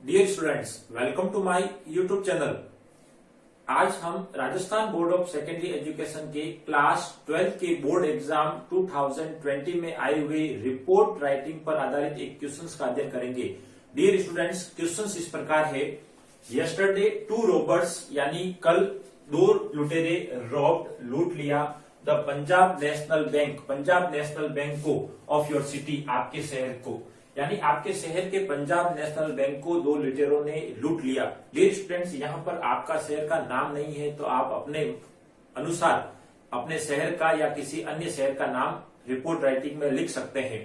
Dear students, welcome to my YouTube channel. आज हम Rajasthan board of secondary education के class 12 के बोर्ड एग्जाम 2020 में आई हुई रिपोर्ट राइटिंग पर आधारित एक क्वेश्चंस का अध्ययन करेंगे। डियर स्टूडेंट्स, क्वेश्चंस इस प्रकार है। यस्टरडे टू रोबर्स यानी कल दो लुटेरे रॉब्ड लूट लिया द पंजाब नेशनल बैंक को ऑफ योर सिटी, आपके शहर को, यानी आपके शहर के पंजाब नेशनल बैंक को दो लुटेरों ने लूट लिया। डियर स्टूडेंट्स, यहाँ पर आपका शहर का नाम नहीं है तो आप अपने अनुसार अपने शहर का या किसी अन्य शहर का नाम रिपोर्ट राइटिंग में लिख सकते हैं।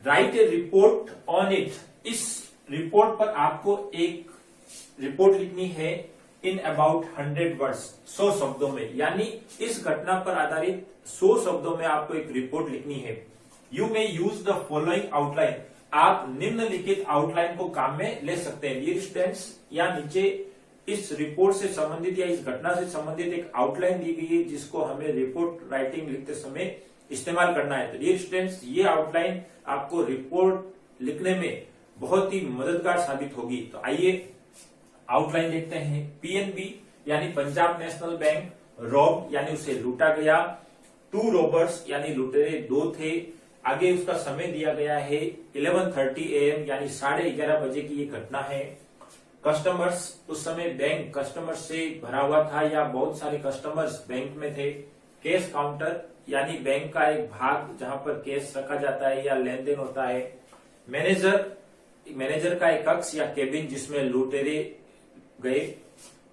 Right A report on it, इस रिपोर्ट पर आपको एक रिपोर्ट लिखनी है इन अबाउट 100 वर्ड्स, 100 शब्दों में, यानी इस घटना पर आधारित 100 शब्दों में आपको एक रिपोर्ट लिखनी है। You may use the following outline, आप निम्नलिखित आउटलाइन को काम में ले सकते हैं। डियर स्टूडेंट्स, या नीचे इस रिपोर्ट से संबंधित या इस घटना से संबंधित एक आउटलाइन दी गई है जिसको हमें रिपोर्ट राइटिंग लिखते समय इस्तेमाल करना है। तो डियर स्टूडेंट्स, ये आउटलाइन आपको रिपोर्ट लिखने में बहुत ही मददगार साबित होगी। तो आइए आउटलाइन देखते हैं। पीएनबी यानी पंजाब नेशनल बैंक, रॉब यानी उसे लूटा गया, टू रॉबर्स यानी लुटेरे दो थे, आगे उसका समय दिया गया है 11:30 AM यानी 11:30 बजे की ये घटना है। कस्टमर्स, उस समय बैंक कस्टमर्स से भरा हुआ था या बहुत सारे कस्टमर्स बैंक में थे। कैश काउंटर यानी बैंक का एक भाग जहां पर कैश रखा जाता है या लेन देन होता है। मैनेजर का एक कक्ष या केबिन जिसमें लुटेरे गए।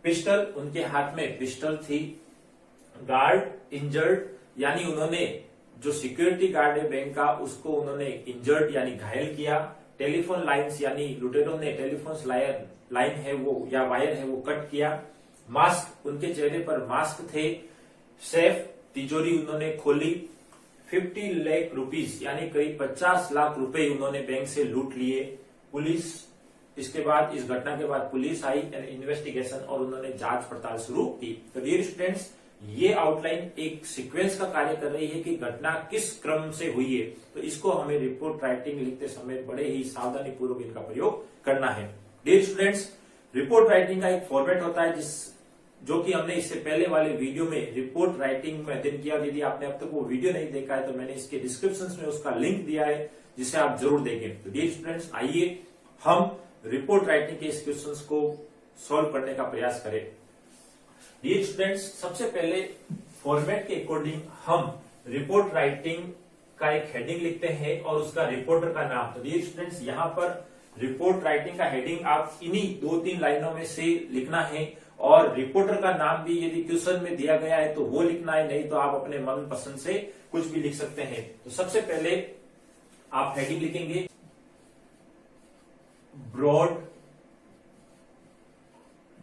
पिस्टल, उनके हाथ में पिस्टल थी। गार्ड इंजर्ड यानी उन्होंने जो सिक्योरिटी गार्ड है बैंक का उसको उन्होंने इंजर्ड यानी घायल किया। टेलीफोन लाइन्स यानी लुटेरों ने टेलीफोन लाइन है वो या वायर है वो कट किया। मास्क, उनके चेहरे पर मास्क थे। सेफ, तिजोरी उन्होंने खोली। 50 लाख रुपीस यानी करीब 50 लाख रुपए उन्होंने बैंक से लूट लिए। पुलिस, इसके बाद इस घटना के बाद पुलिस आई इन्वेस्टिगेशन और उन्होंने जांच पड़ताल शुरू की। तो डियर स्टूडेंट्स, ये आउटलाइन एक सीक्वेंस का कार्य कर रही है कि घटना किस क्रम से हुई है। तो इसको हमें रिपोर्ट राइटिंग लिखते समय बड़े ही सावधानी पूर्वक इनका प्रयोग करना है। डियर स्टूडेंट्स, रिपोर्ट राइटिंग का एक फॉर्मेट होता है जो कि हमने इससे पहले वाले वीडियो में रिपोर्ट राइटिंग में अध्ययन किया। यदि आपने अब तक वो वीडियो नहीं देखा है तो मैंने इसके डिस्क्रिप्शन में उसका लिंक दिया है जिसे आप जरूर देखें। तो डियर स्टूडेंट्स, आइए हम रिपोर्ट राइटिंग के इस क्वेश्चंस को सॉल्व करने का प्रयास करें। डियर स्टूडेंट्स, सबसे पहले फॉर्मेट के अकॉर्डिंग हम रिपोर्ट राइटिंग का एक हेडिंग लिखते हैं और उसका रिपोर्टर का नाम। तो डियर स्टूडेंट्स, यहाँ पर रिपोर्ट राइटिंग का हेडिंग आप इन्हीं 2-3 लाइनों में से लिखना है और रिपोर्टर का नाम भी यदि क्वेश्चन में दिया गया है तो वो लिखना है, नहीं तो आप अपने मन पसंद से कुछ भी लिख सकते हैं। तो सबसे पहले आप हेडिंग लिखेंगे ब्रॉड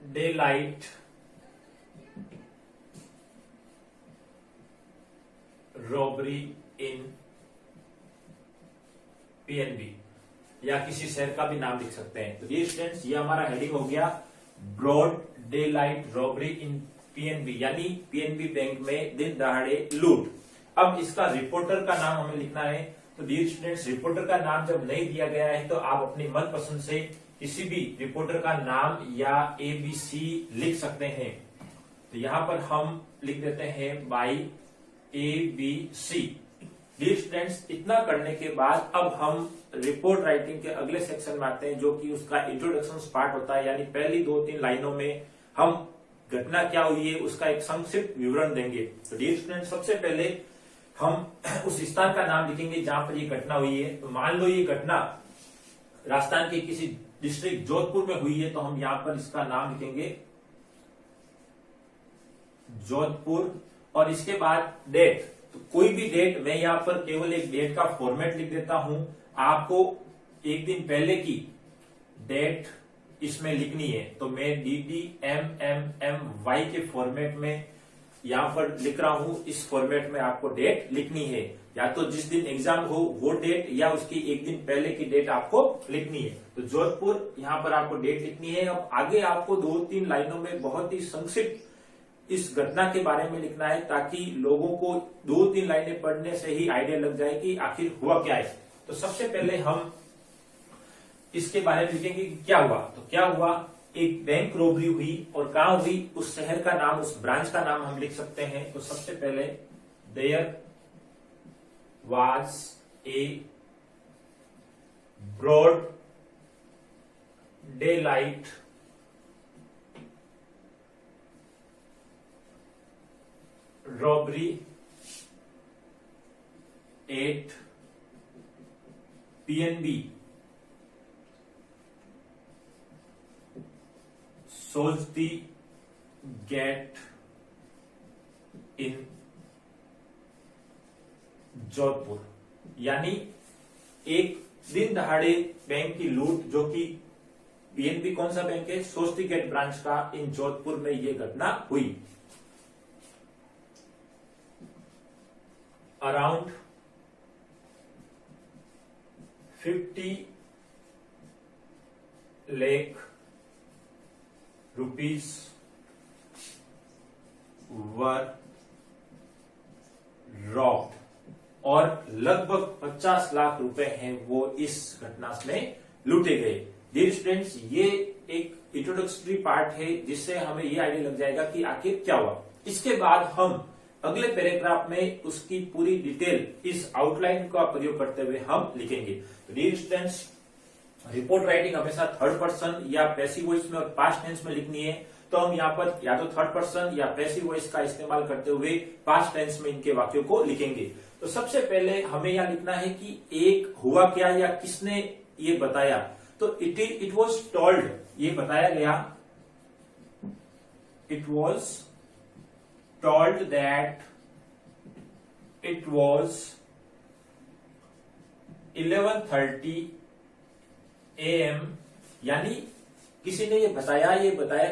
डे लाइट रॉबरी इन पीएनबी, या किसी शहर का भी नाम लिख सकते हैं। तो डियर स्टूडेंट्स, ये हमारा हेडिंग हो गया ब्रॉड डे लाइट रॉबरी इन पीएनबी, यानी पीएनबी बैंक में दिन दहाड़े लूट। अब इसका रिपोर्टर का नाम हमें लिखना है। तो डियर स्टूडेंट्स, रिपोर्टर का नाम जब नहीं दिया गया है तो आप अपनी मनपसंद से किसी भी रिपोर्टर का नाम या ABC लिख सकते हैं। तो यहां पर हम लिख देते हैं बाई ABC। डियर स्टूडेंट्स, इतना करने के बाद अब हम रिपोर्ट राइटिंग के अगले सेक्शन में आते हैं जो कि उसका इंट्रोडक्शन पार्ट होता है, यानी पहली 2-3 लाइनों में हम घटना क्या हुई है उसका एक संक्षिप्त विवरण देंगे। तो डियर स्टूडेंट्स, सबसे पहले हम उस स्थान का नाम लिखेंगे जहां पर ये घटना हुई है। तो मान लो ये घटना राजस्थान के किसी डिस्ट्रिक्ट जोधपुर में हुई है तो हम यहां पर इसका नाम लिखेंगे जोधपुर, और इसके बाद डेट। तो कोई भी डेट, मैं यहां पर केवल एक डेट का फॉर्मेट लिख देता हूं। आपको एक दिन पहले की डेट इसमें लिखनी है। तो मैं DDMMMY के फॉर्मेट में यहां पर लिख रहा हूं। इस फॉर्मेट में आपको डेट लिखनी है, या तो जिस दिन एग्जाम हो वो डेट या उसकी एक दिन पहले की डेट आपको लिखनी है। तो जोधपुर, यहां पर आपको डेट लिखनी है। अब आगे आपको 2-3 लाइनों में बहुत ही संक्षिप्त इस घटना के बारे में लिखना है ताकि लोगों को 2-3 लाइनें पढ़ने से ही आइडिया लग जाए कि आखिर हुआ क्या है। तो सबसे पहले हम इसके बारे में लिखेंगे कि क्या हुआ। तो क्या हुआ, एक बैंक रॉबरी हुई और कहां हुई, उस शहर का नाम, उस ब्रांच का नाम हम लिख सकते हैं। तो सबसे पहले there was a broad daylight robbery at PNB Sojdi Gate in Jodhpur. यानी एक दिन दहाड़े बैंक की लूट, जो कि पीएनबी कौन सा बैंक है, सोस्ती गेट ब्रांच का, इन जोधपुर में यह घटना हुई। अराउंड 50 लाख रुपीज वर रॉब्ड, और लगभग 50 लाख रुपए हैं वो इस घटना में लूटे गए। डियर स्टूडेंट्स, ये एक इंट्रोडक्टरी पार्ट है जिससे हमें ये आइडिया लग जाएगा कि आखिर क्या हुआ। इसके बाद हम अगले पैराग्राफ में उसकी पूरी डिटेल इस आउटलाइन का प्रयोग करते हुए हम लिखेंगे। तो डियर स्टूडेंट्स, रिपोर्ट राइटिंग हमेशा थर्ड पर्सन या पैसिव वॉइस में और पास्ट टेंस में लिखनी है। तो हम यहाँ पर या तो थर्ड पर्सन या पैसिव वॉइस का इस्तेमाल करते हुए पास्ट टेंस में इनके वाक्यों को लिखेंगे। तो सबसे पहले हमें यह लिखना है कि एक हुआ क्या या किसने ये बताया। तो इट वॉज टोल्ड, ये बताया गया, it was told that it was 11:30 AM, यानी किसी ने ये बताया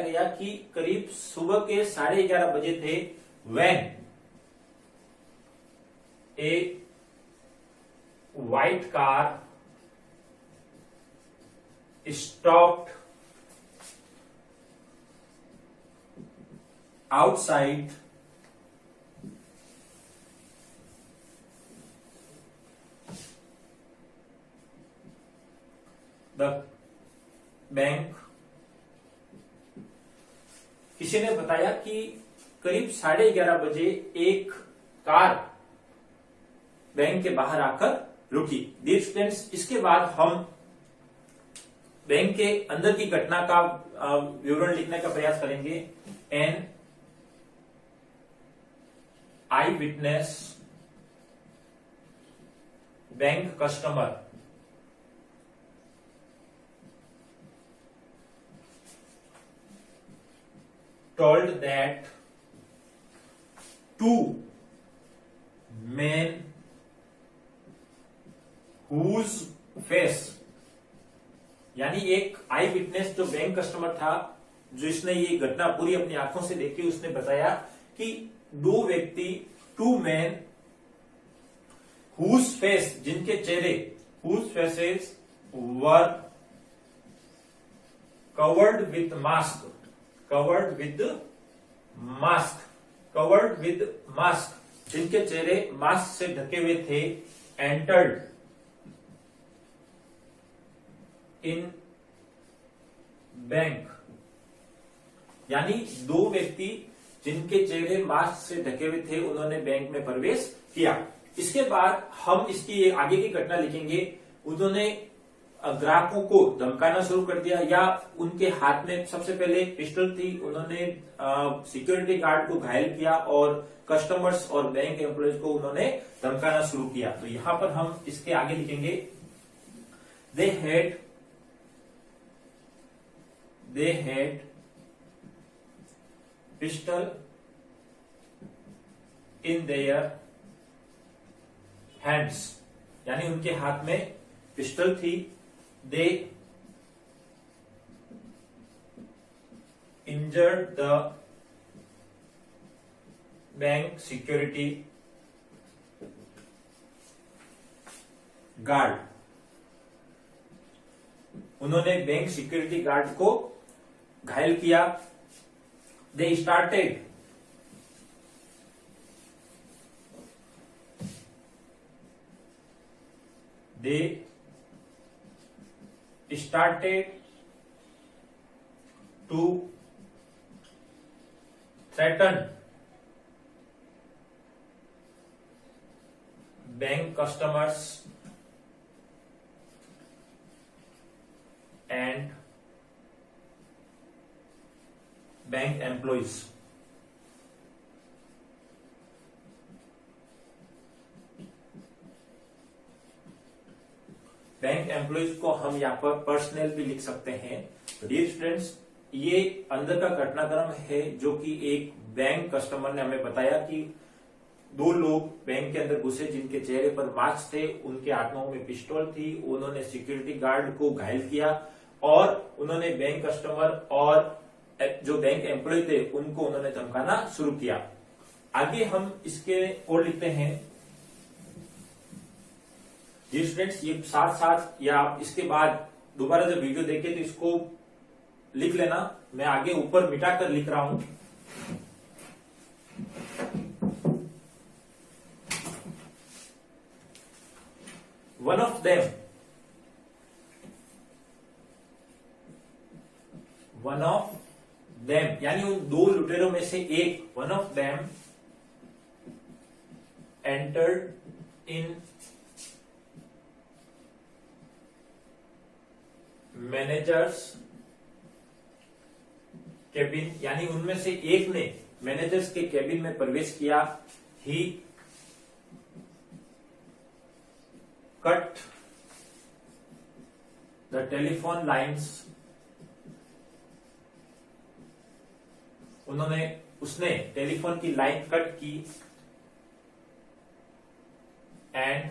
गया कि करीब सुबह के 11:30 बजे थे। when a white car stopped outside the bank. किसी ने बताया कि करीब 11:30 बजे एक कार बैंक के बाहर आकर रुकी। डियर स्टूडेंट्स, इसके बाद हम बैंक के अंदर की घटना का विवरण लिखने का प्रयास करेंगे। An eyewitness bank customer told that two men whose face, यानी एक आई विटनेस जो बैंक कस्टमर था, जिसने ये घटना पूरी अपनी आंखों से देखी, उसने बताया कि दो व्यक्ति, टू मैन whose face, जिनके चेहरे, whose faces were covered with mask, covered with mask, जिनके चेहरे मास्क से ढके हुए थे, एंटर्ड इन बैंक, यानी दो व्यक्ति जिनके चेहरे मास्क से ढके हुए थे, उन्होंने बैंक में प्रवेश किया। इसके बाद हम इसकी आगे की घटना लिखेंगे। उन्होंने ग्राहकों को धमकाना शुरू कर दिया, या उनके हाथ में सबसे पहले पिस्टल थी, उन्होंने सिक्योरिटी गार्ड को घायल किया और कस्टमर्स और बैंक एम्प्लॉयज को उन्होंने धमकाना शुरू किया। तो यहां पर हम इसके आगे लिखेंगे, they had pistol in their hands, यानी उनके हाथ में पिस्टल थी। They injured the bank security guard, उन्होंने बैंक सिक्योरिटी गार्ड को घायल किया। They started started to threaten bank customers and bank employees. Bank employees को हम यहाँ पर पर्सनल भी लिख सकते हैं। डियर स्टूडेंट्स, ये अंदर का घटनाक्रम है जो कि एक बैंक कस्टमर ने हमें बताया कि दो लोग बैंक के अंदर घुसे जिनके चेहरे पर मास्क थे, उनके हाथों में पिस्टल थी, उन्होंने सिक्योरिटी गार्ड को घायल किया और उन्होंने बैंक कस्टमर और जो बैंक एम्प्लॉय थे उनको उन्होंने धमकाना शुरू किया। आगे हम इसके कोड लिखते हैं। जी स्टूडेंट्स, ये साथ साथ या आप इसके बाद दोबारा जब वीडियो देखें तो इसको लिख लेना। मैं आगे ऊपर मिटाकर लिख रहा हूं। वन ऑफ देम यानी उन दो लुटेरों में से एक, one of them entered in managers cabin, यानी उनमें से एक ने मैनेजर्स के केबिन में प्रवेश किया। ही कट द टेलीफोन लाइन्स, उसने टेलीफोन की लाइन कट की। एंड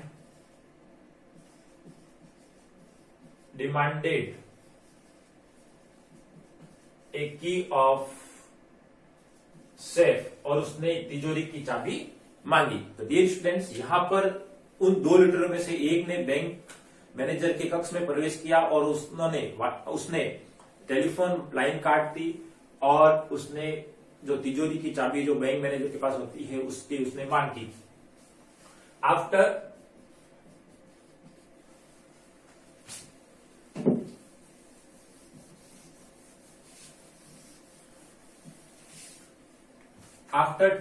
डिमांडेड ए की ऑफ सेफ, और उसने तिजोरी की चाबी मांगी। तो डियर स्टूडेंट्स, यहां पर उन दो लीडरों में से एक ने बैंक मैनेजर के कक्ष में प्रवेश किया और उसने टेलीफोन लाइन काट दी और उसने जो तिजोरी की चाबी जो बैंक मैनेजर के पास होती है उसकी उसने मांग की। After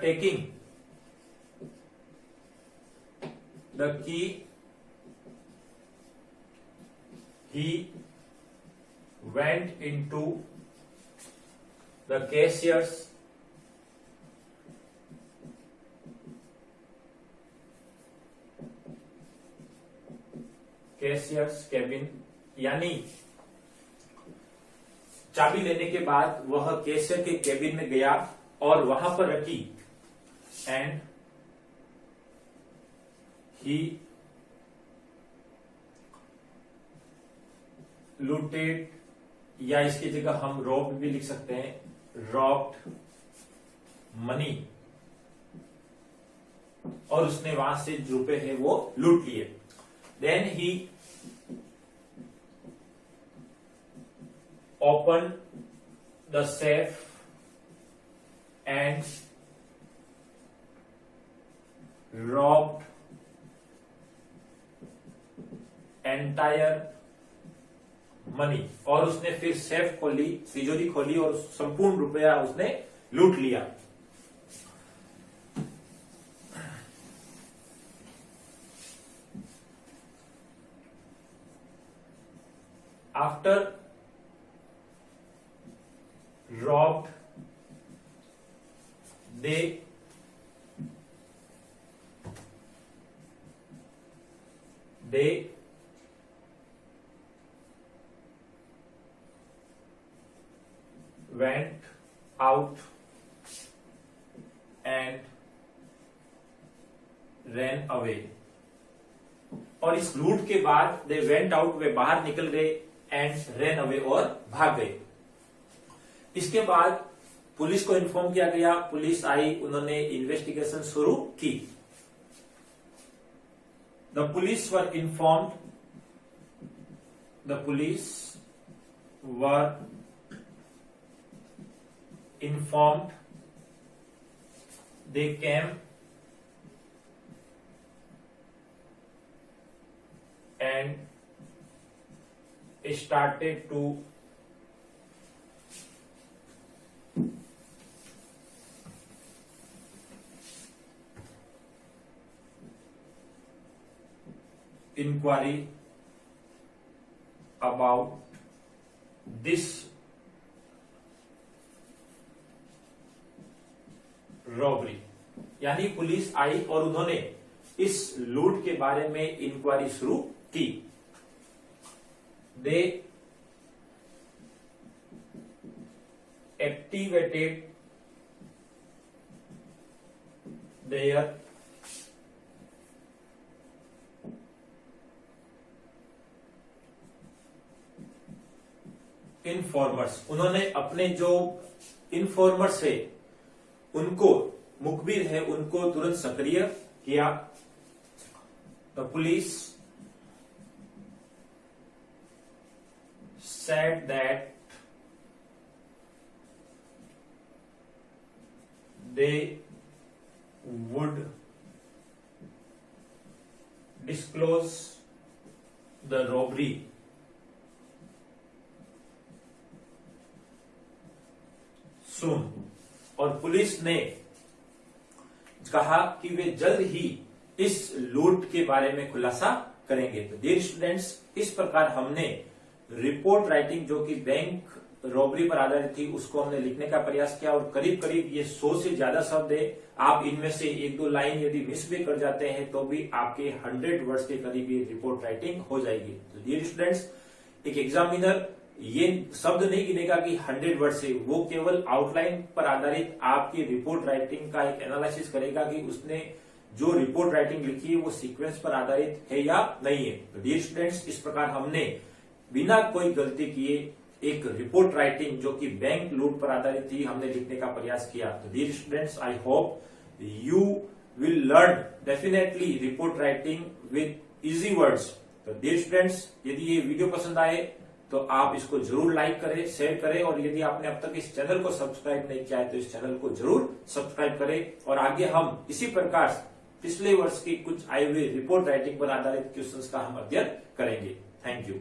taking the key, he went into the cashier's cabin, यानी चाबी लेने के बाद वह कैशियर के केबिन में गया और वहां पर रखी। एंड ही लूटेड, या इसकी जगह हम रॉब्ड भी लिख सकते हैं, रॉब्ड मनी, और उसने वहां से जो रुपए है वो लूट लिए। Then he open the safe and robbed entire money, और उसने फिर सेफ खोली, तिजोरी खोली और संपूर्ण रुपया उसने लूट लिया। After robbed, they went out and ran away, और इस लूट के बाद दे वेंट आउट, वे बाहर निकल गए, एंड रैन अवे, और भाग गए। इसके बाद पुलिस को इन्फॉर्म किया गया, पुलिस आई, उन्होंने इन्वेस्टिगेशन शुरू की। The police were informed, the police were informed, they came and started to inquiry about this robbery, यानी पुलिस आई और उन्होंने इस लूट के बारे में इंक्वायरी शुरू की। दे एक्टिवेटेड देयर इन्फॉर्मर्स, उन्होंने अपने जो इन्फॉर्मर्स है उनको, मुखबिर है उनको तुरंत सक्रिय किया। The police said that they would disclose the robbery soon, और पुलिस ने कहा कि वे जल्द ही इस लूट के बारे में खुलासा करेंगे। तो डियर स्टूडेंट्स, इस प्रकार हमने रिपोर्ट राइटिंग जो कि बैंक रॉबरी पर आधारित थी उसको हमने लिखने का प्रयास किया, और करीब करीब ये 100 से ज्यादा शब्द है। आप इनमें से 1-2 लाइन यदि मिस भी कर जाते हैं तो भी आपके 100 वर्ड्स के करीब ये रिपोर्ट राइटिंग हो जाएगी। तो डियर स्टूडेंट्स, एक एग्जामिनर ये शब्द नहीं गिनेगा कि 100 वर्ड से, वो केवल आउटलाइन पर आधारित आपकी रिपोर्ट राइटिंग का एक एनालिसिस करेगा कि उसने जो रिपोर्ट राइटिंग लिखी है वो सीक्वेंस पर आधारित है या नहीं है। तो डियर स्टूडेंट्स, इस प्रकार हमने बिना कोई गलती किए एक रिपोर्ट राइटिंग जो कि बैंक लूट पर आधारित थी हमने लिखने का प्रयास किया। तो dear students, I hope you will learn definitely report writing with easy words. तो डियर स्टूडेंट्स, यदि ये वीडियो पसंद आए तो आप इसको जरूर लाइक करें, शेयर करें, और यदि आपने अब तक इस चैनल को सब्सक्राइब नहीं किया है तो इस चैनल को जरूर सब्सक्राइब करें। और आगे हम इसी प्रकार पिछले वर्ष की कुछ आए हुए रिपोर्ट राइटिंग पर आधारित क्वेश्चंस का हम अध्ययन करेंगे। Thank you.